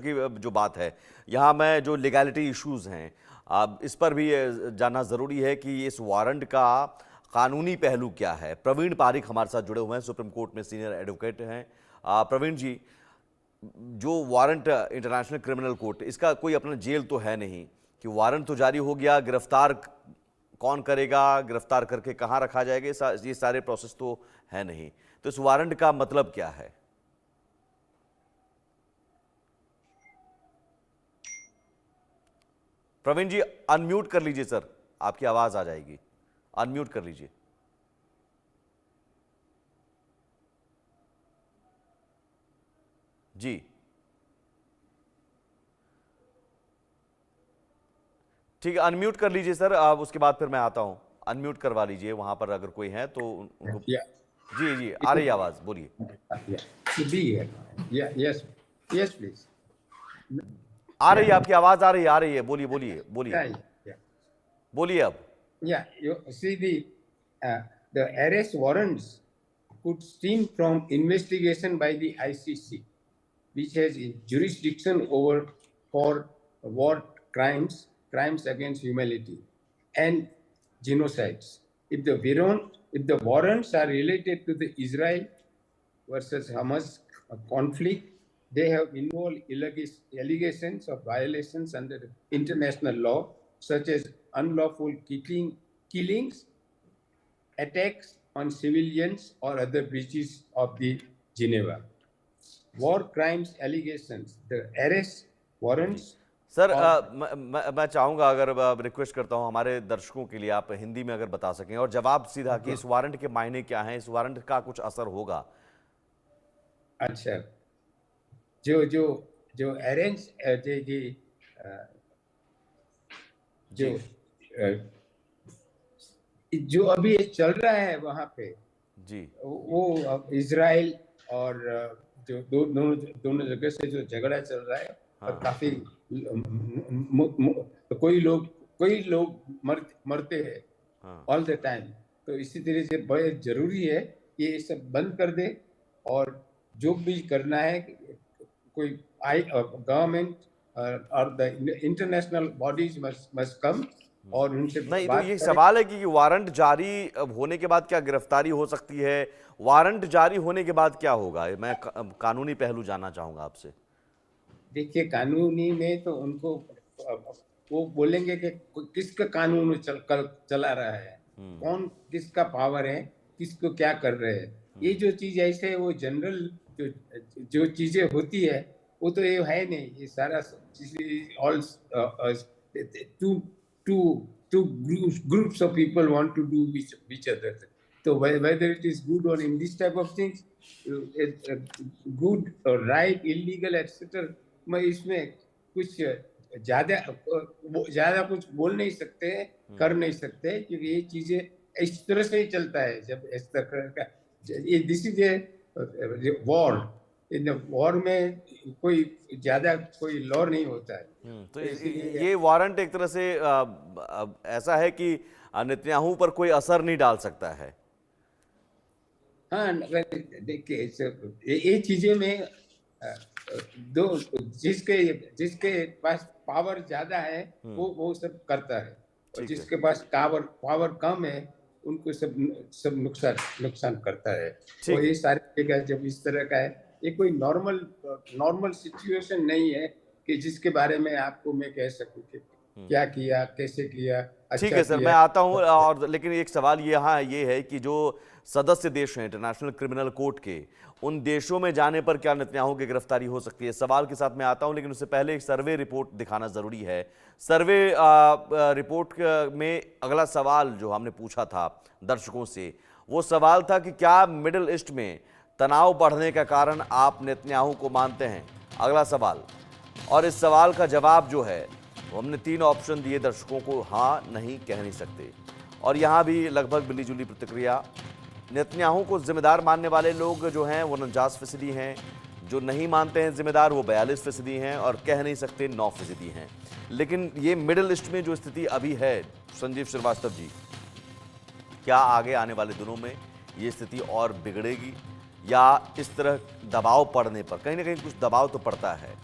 की जो बात है, यहाँ मैं जो लीगैलिटी इश्यूज हैं, अब इस पर भी जानना ज़रूरी है कि इस वारंट का कानूनी पहलू क्या है। प्रवीण पारिक हमारे साथ जुड़े हुए हैं, सुप्रीम कोर्ट में सीनियर एडवोकेट हैं। प्रवीण जी, जो वारंट इंटरनेशनल क्रिमिनल कोर्ट, इसका कोई अपना जेल तो है नहीं कि वारंट तो जारी हो गया, गिरफ्तार कौन करेगा, गिरफ्तार करके कहाँ रखा जाएगा, ये सारे प्रोसेस तो है नहीं। तो इस वारंट का मतलब क्या है? प्रवीण जी अनम्यूट कर लीजिए सर, आपकी आवाज आ जाएगी, अनम्यूट कर लीजिए। जी ठीक है, अनम्यूट कर लीजिए सर, आप उसके बाद फिर मैं आता हूं। अनम्यूट करवा लीजिए, वहां पर अगर कोई है तो उनको। Yeah. जी जी, आ रही है आवाज, बोलिए। Yeah. To be here. Yeah. Yes. Yes, please. आ रही Yeah. है, आपकी आवाज आ रही है, बोलिए बोलिए बोलिए Yeah. Yeah. बोलिए अब। Yeah. You see the arrest warrants could stem from investigation by the ICC, which has jurisdiction over for war crimes, crimes against humanity, and genocides. If the warrants are related to the Israel versus Hamas conflict, they have involved allegations of violations under international law, such as unlawful killings, attacks on civilians, or other breaches of the Geneva war crimes allegations. The arrest warrants. Sir मैं चाहूंगा, अगर request करता हूं हमारे दर्शकों के लिए, आप हिंदी में अगर बता सकें और जवाब सीधा कि इस वारंट के मायने क्या हैं, इस वारंट का कुछ असर होगा। अच्छा, जो जो जो अरेंज जो जो अभी चल रहा है वहां पे जी, वो इजराइल और जो दोनों जगह से जो झगड़ा चल रहा है, हाँ, और काफी तो कोई लोग मरते हैं हाँ। All the time. तो इसी तरह से बड़े जरूरी है कि ये सब बंद कर दे, और जो भी करना है कोई गवर्नमेंट और the international bodies must come और उनसे नहीं, तो बात ये करें। सवाल है कि वारंट जारी होने के बाद क्या गिरफ्तारी हो सकती है? वारंट जारी होने के बाद क्या होगा? मैं कानूनी पहलू जानना चाहूंगा आपसे। देखिए, कानूनी में तो उनको वो बोलेंगे कि किसका कानून चला रहा है, कौन किसका पावर है, किसको क्या कर रहे हैं। ये जो चीज ऐसे वो जनरल जो जो चीजें होती है वो तो ये है नहीं। ये सारा all two two two groups of people want to do which other. तो whether it is good or in this type of things, good or right, illegal, etc. मैं इसमें कुछ ज्यादा कुछ बोल नहीं सकते, कर नहीं सकते, क्योंकि ये चीजें इस तरह से ही चलता है। जब इस तरह का ये this is a war, in war में कोई ज्यादा कोई लॉ नहीं होता है। तो ये वारंट एक तरह से ऐसा है कि नेतन्याहू पर कोई असर नहीं डाल सकता है। हाँ, देखिए ये चीजें में दो जिसके जिसके पास पावर ज्यादा है वो सब करता है, और जिसके पास पावर कम है उनको सब नुकसान करता है। तो ये सारी जगह जब इस तरह का है, ये कोई नॉर्मल सिचुएशन नहीं है कि जिसके बारे में आपको मैं कह सकूं कि क्या किया, कैसे किया। ठीक है सर, मैं आता हूं। और लेकिन एक सवाल यहाँ ये है कि जो सदस्य देश हैं इंटरनेशनल क्रिमिनल कोर्ट के, उन देशों में जाने पर क्या नेतन्याहू की गिरफ्तारी हो सकती है? सवाल के साथ मैं आता हूं, लेकिन उससे पहले एक सर्वे रिपोर्ट दिखाना जरूरी है। सर्वे रिपोर्ट में अगला सवाल जो हमने पूछा था दर्शकों से, वो सवाल था कि क्या मिडिल ईस्ट में तनाव बढ़ने का कारण आप नेतन्याहू को मानते हैं? अगला सवाल। और इस सवाल का जवाब जो है, हमने 3 ऑप्शन दिए दर्शकों को, हाँ नहीं कह नहीं सकते। और यहाँ भी लगभग मिलीजुली प्रतिक्रिया। नेतन्याहू को जिम्मेदार मानने वाले लोग जो हैं वो 49% हैं, जो नहीं मानते हैं जिम्मेदार वो 42% हैं, और कह नहीं सकते 9% हैं। लेकिन ये मिडिल ईस्ट में जो स्थिति अभी है, संजीव श्रीवास्तव जी, क्या आगे आने वाले दिनों में ये स्थिति और बिगड़ेगी, या इस तरह दबाव पड़ने पर, कहीं ना कहीं कुछ दबाव तो पड़ता है,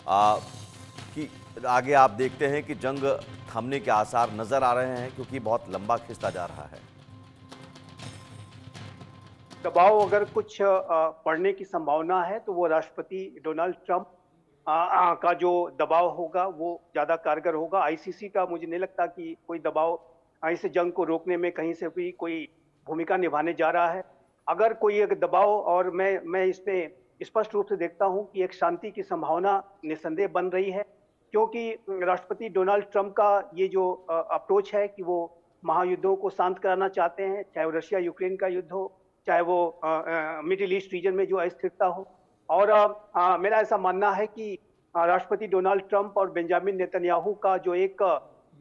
कि आगे आप देखते हैं कि जंग थमने के आसार नजर आ रहे हैं, क्योंकि बहुत लंबा खिंचता जा रहा है। दबाव अगर कुछ पड़ने की संभावना है तो वो राष्ट्रपति डोनाल्ड ट्रंप का जो दबाव होगा वो ज्यादा कारगर होगा। आईसीसी का मुझे नहीं लगता कि कोई दबाव इस जंग को रोकने में कहीं से भी कोई भूमिका निभाने जा रहा है। अगर कोई एक दबाव, और मैं इसमें स्पष्ट रूप से देखता हूं कि एक शांति की संभावना निस्संदेह बन रही है, क्योंकि राष्ट्रपति डोनाल्ड ट्रंप का ये जो अप्रोच है कि वो महायुद्धों को शांत कराना चाहते हैं, चाहे वो रशिया यूक्रेन का युद्ध हो, चाहे वो मिडिल ईस्ट रीजन में जो अस्थिरता हो। और मेरा ऐसा मानना है कि राष्ट्रपति डोनाल्ड ट्रंप और बेंजामिन नेतन्याहू का जो एक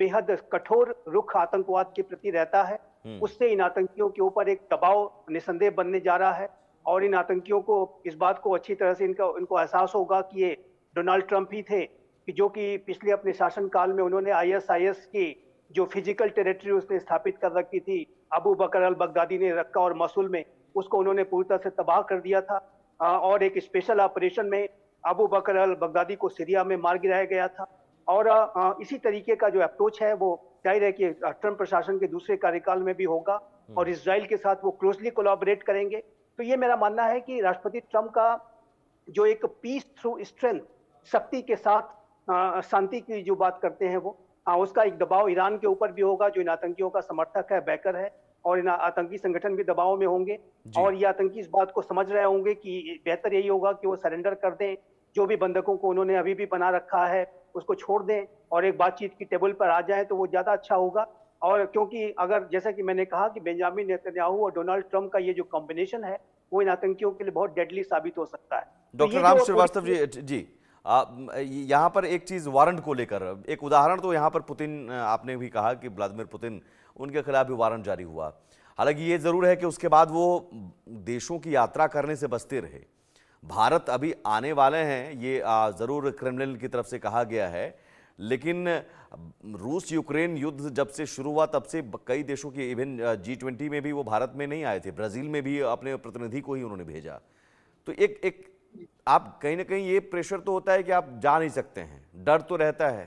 बेहद कठोर रुख आतंकवाद के प्रति रहता है, उससे इन आतंकियों के ऊपर एक दबाव निस्संदेह बनने जा रहा है। और इन आतंकियों को इस बात को अच्छी तरह से इनको एहसास होगा कि ये डोनाल्ड ट्रंप ही थे कि जो कि पिछले अपने शासनकाल में उन्होंने आईएसआईएस की जो फिजिकल टेरिटरी उसने स्थापित कर रखी थी, अबू बकर अल बगदादी ने रखा, और मसूल में उसको उन्होंने पूरी तरह से तबाह कर दिया था। और एक स्पेशल ऑपरेशन में अबू बकर अल बगदादी को सीरिया में मार गिराया गया था। और इसी तरीके का जो अप्रोच है वो जाहिर है कि ट्रंप प्रशासन के दूसरे कार्यकाल में भी होगा, और इजराइल के साथ वो क्लोजली कोलैबोरेट करेंगे। तो ये मेरा मानना है कि राष्ट्रपति ट्रंप का जो एक पीस थ्रू स्ट्रेंथ, शक्ति के साथ शांति की जो बात करते हैं वो, उसका एक दबाव ईरान के ऊपर भी होगा, जो इन आतंकियों का समर्थक है, बैकर है, और इन आतंकी संगठन भी दबाव में होंगे। और ये आतंकी इस बात को समझ रहे होंगे कि बेहतर यही होगा कि वो सरेंडर कर दें, जो भी बंधकों को उन्होंने अभी भी बना रखा है उसको छोड़ दें और एक बातचीत की टेबल पर आ जाए, तो वो ज्यादा अच्छा होगा। और क्योंकि अगर जैसा कि मैंने कहा कि बेंजामिन नेतन्याहू और डोनाल्ड ट्रंप का ये जो कॉम्बिनेशन है वो इन आतंकियों के लिए बहुत डेडली साबित हो सकता है। डॉक्टर राम श्रीवास्तव जी, यहाँ पर एक चीज वारंट को लेकर एक उदाहरण, तो यहाँ पर पुतिन, आपने भी कहा कि व्लादिमीर पुतिन, उनके खिलाफ भी वारंट जारी हुआ। हालांकि ये जरूर है कि उसके बाद वो देशों की यात्रा करने से बचते रहे। भारत अभी आने वाले हैं, ये जरूर क्रेमलिन की तरफ से कहा गया है, लेकिन रूस यूक्रेन युद्ध जब से शुरू हुआ तब से कई देशों की, इवन G20 में भी वो भारत में नहीं आए थे, ब्राजील में भी अपने प्रतिनिधि को ही उन्होंने भेजा। तो एक आप कहीं ना कहीं ये प्रेशर तो होता है कि आप जा नहीं सकते हैं, डर तो रहता है।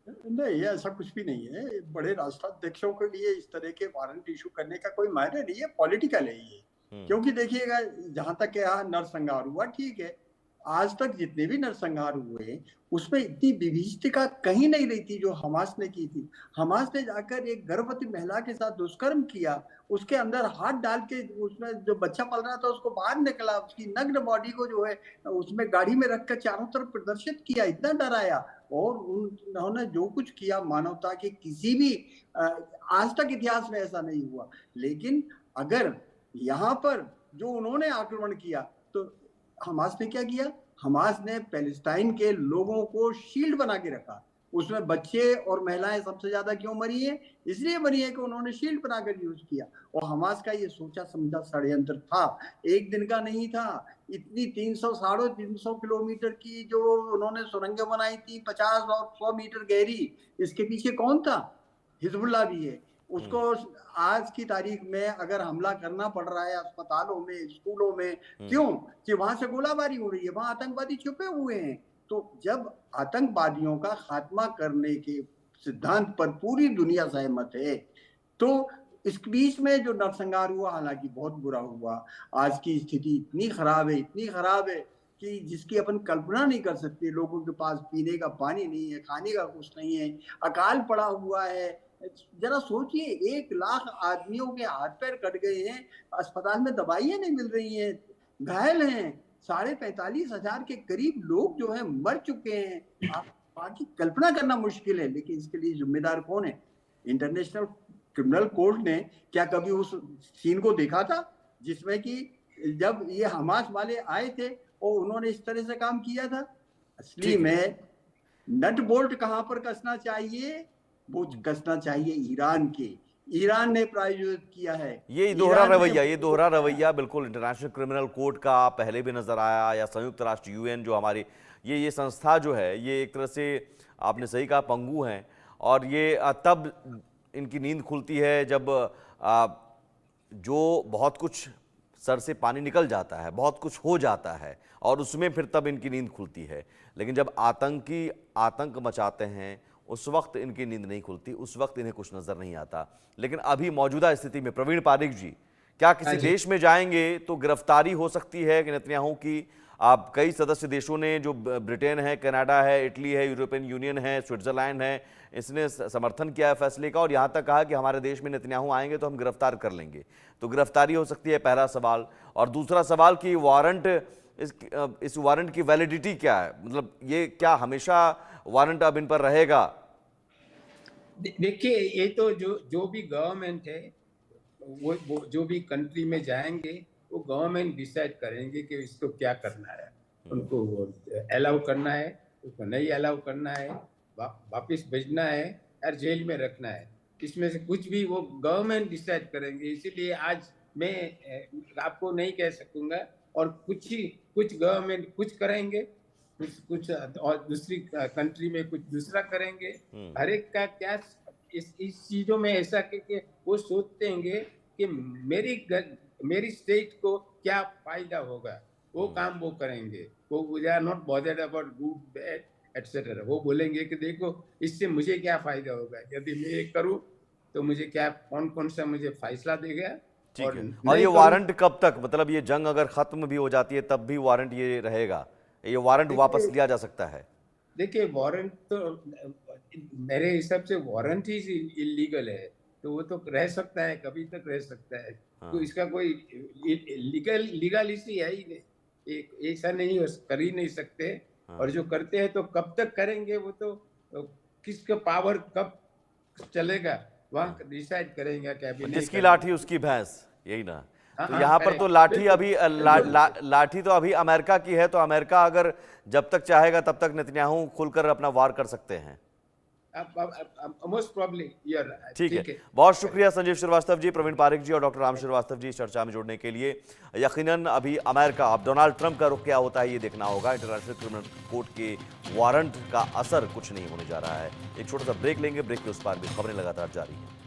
नहीं, ऐसा कुछ भी नहीं है। बड़े राष्ट्राध्यक्षों के लिए इस तरह के वारंट इशू करने का कोई मायने नहीं है, पॉलिटिकल है ये। क्योंकि देखिएगा, जहां तक यहाँ नरसंहार हुआ, ठीक है, आज तक जितने भी नरसंहार हुए उसमें इतनी विभीषिका कहीं नहीं रही थी जो हमास ने की थी। हमास ने जाकर एक गर्भवती महिला के साथ दुष्कर्म किया, उसके अंदर हाथ डाल के उसमें जो बच्चा पल रहा था उसको बाहर निकला, उसकी नग्न बॉडी को जो है उसमें गाड़ी में रखकर चारों तरफ प्रदर्शित किया, इतना डराया। और उन्होंने जो कुछ किया मानवता के किसी भी आज तक इतिहास में ऐसा नहीं हुआ। लेकिन अगर यहाँ पर जो उन्होंने आक्रमण किया, तो हमास ने क्या किया? हमास ने पैलेस्टाइन के लोगों को शील्ड बना के रखा। उसमें बच्चे और महिलाएं सबसे ज्यादा क्यों मरी है? इसलिए मरी है कि उन्होंने शील्ड बनाकर यूज किया। और हमास का ये सोचा समझा षड्यंत्र था, एक दिन का नहीं था। इतनी 300-350 किलोमीटर की जो उन्होंने सुरंगें बनाई थी, 50 और 100 मीटर गहरी, इसके पीछे कौन था? हिजबुल्लाह भी है। उसको आज की तारीख में अगर हमला करना पड़ रहा है अस्पतालों में, स्कूलों में, क्यों? कि वहां से गोलाबारी हो रही है, वहां आतंकवादी छुपे हुए हैं। तो जब आतंकवादियों का खात्मा करने के सिद्धांत पर पूरी दुनिया सहमत है, तो इस बीच में जो नरसंहार हुआ, हालांकि बहुत बुरा हुआ। आज की स्थिति इतनी खराब है, इतनी खराब है कि जिसकी अपन कल्पना नहीं कर सकते। लोगों के पास पीने का पानी नहीं है, खाने का कुछ नहीं है, अकाल पड़ा हुआ है। जरा सोचिए, 1 लाख आदमियों के हाथ पैर कट गए हैं, अस्पताल में दवाइयां नहीं मिल रही हैं, घायल हैं, 45,500 के करीब लोग जो है मर चुके हैं। आप बाकी कल्पना करना मुश्किल है। लेकिन इसके लिए जिम्मेदार कौन है? इंटरनेशनल क्रिमिनल कोर्ट ने क्या कभी उस सीन को देखा था जिसमें कि जब ये हमास वाले आए थे और उन्होंने इस तरह से काम किया था? असली में नट बोल्ट कहां पर कसना चाहिए? वो कसना चाहिए ईरान के। ईरान ने प्रायोजित किया है ये दोहरा रवैया बिल्कुल इंटरनेशनल क्रिमिनल कोर्ट का पहले भी नजर आया, या संयुक्त राष्ट्र UN जो हमारी ये संस्था जो है, ये एक तरह से आपने सही कहा पंगु हैं। और ये तब इनकी नींद खुलती है जब जो बहुत कुछ सर से पानी निकल जाता है, बहुत कुछ हो जाता है और उसमें फिर तब इनकी नींद खुलती है। लेकिन जब आतंकी आतंक मचाते हैं उस वक्त इनकी नींद नहीं खुलती, उस वक्त इन्हें कुछ नजर नहीं आता। लेकिन अभी मौजूदा स्थिति में प्रवीण पारिक जी, क्या किसी देश में जाएंगे तो गिरफ्तारी हो सकती है कि नेतन्याहू की? आप कई सदस्य देशों ने, जो ब्रिटेन है, कनाडा है, इटली है, यूरोपियन यूनियन है, स्विट्जरलैंड है, इसने समर्थन किया है फैसले का और यहाँ तक कहा कि हमारे देश में नेतन्याहू आएंगे तो हम गिरफ्तार कर लेंगे। तो गिरफ्तारी हो सकती है, पहला सवाल। और दूसरा सवाल कि वारंट, इस वारंट की वैलिडिटी क्या है? मतलब ये क्या हमेशा वारंट अब इन पर रहेगा? देखिए, ये तो जो भी गवर्नमेंट है, वो जो भी कंट्री में जाएंगे वो गवर्नमेंट डिसाइड करेंगे कि इसको क्या करना है। उनको अलाउ करना है, उसको नहीं अलाउ करना है, वापस भेजना है या जेल में रखना है। इसमें से कुछ भी वो गवर्नमेंट डिसाइड करेंगे। इसीलिए आज मैं आपको नहीं कह सकूंगा। और कुछ गवर्नमेंट कुछ करेंगे, कुछ और दूसरी कंट्री में कुछ दूसरा करेंगे। हर एक का क्या इस चीजों में ऐसा कि वो सोचते हैं कि मेरी स्टेट को क्या फायदा होगा, वो काम वो करेंगे। वो they are not bothered about good bad etcetera. वो बोलेंगे कि देखो इससे मुझे क्या फायदा होगा, यदि मैं ये करूं तो मुझे क्या, कौन सा मुझे फैसला देगा। और ये वारंट कब तक, मतलब ये जंग अगर खत्म भी हो जाती है तब भी वारंट ये रहेगा? ये वारंट वापस लिया जा सकता है? देखिए, वारंट तो मेरे हिसाब से वारंट ही इलीगल है, तो वो तो रह सकता है, कभी तक रह सकता है। तो इसका कोई लीगलिटी है ही नहीं, ऐसा नहीं कर ही नहीं सकते। और जो करते हैं तो कब तक करेंगे, वो तो किसका पावर कब चलेगा वहाँ डिसाइड करेंगे। कैबिनेट जिसकी लाठी उसकी भैंस, यही ना? तो हाँ, यहाँ पर तो लाठी अभी लाठी तो अभी अमेरिका की है, तो अमेरिका अगर जब तक चाहेगा तब तक नेतन्याहू खुलकर अपना वार कर सकते हैं। Most probably. ठीक है, बहुत शुक्रिया संजीव श्रीवास्तव जी, प्रवीण पारिक जी और डॉक्टर राम श्रीवास्तव जी इस चर्चा में जुड़ने के लिए। यकीनन अभी अमेरिका, अब डोनाल्ड ट्रंप का रुख क्या होता है ये देखना होगा। इंटरनेशनल क्रिमिनल कोर्ट के वारंट का असर कुछ नहीं होने जा रहा है। एक छोटा सा ब्रेक लेंगे, ब्रेक के उस पार भी खबरें लगातार जारी हैं।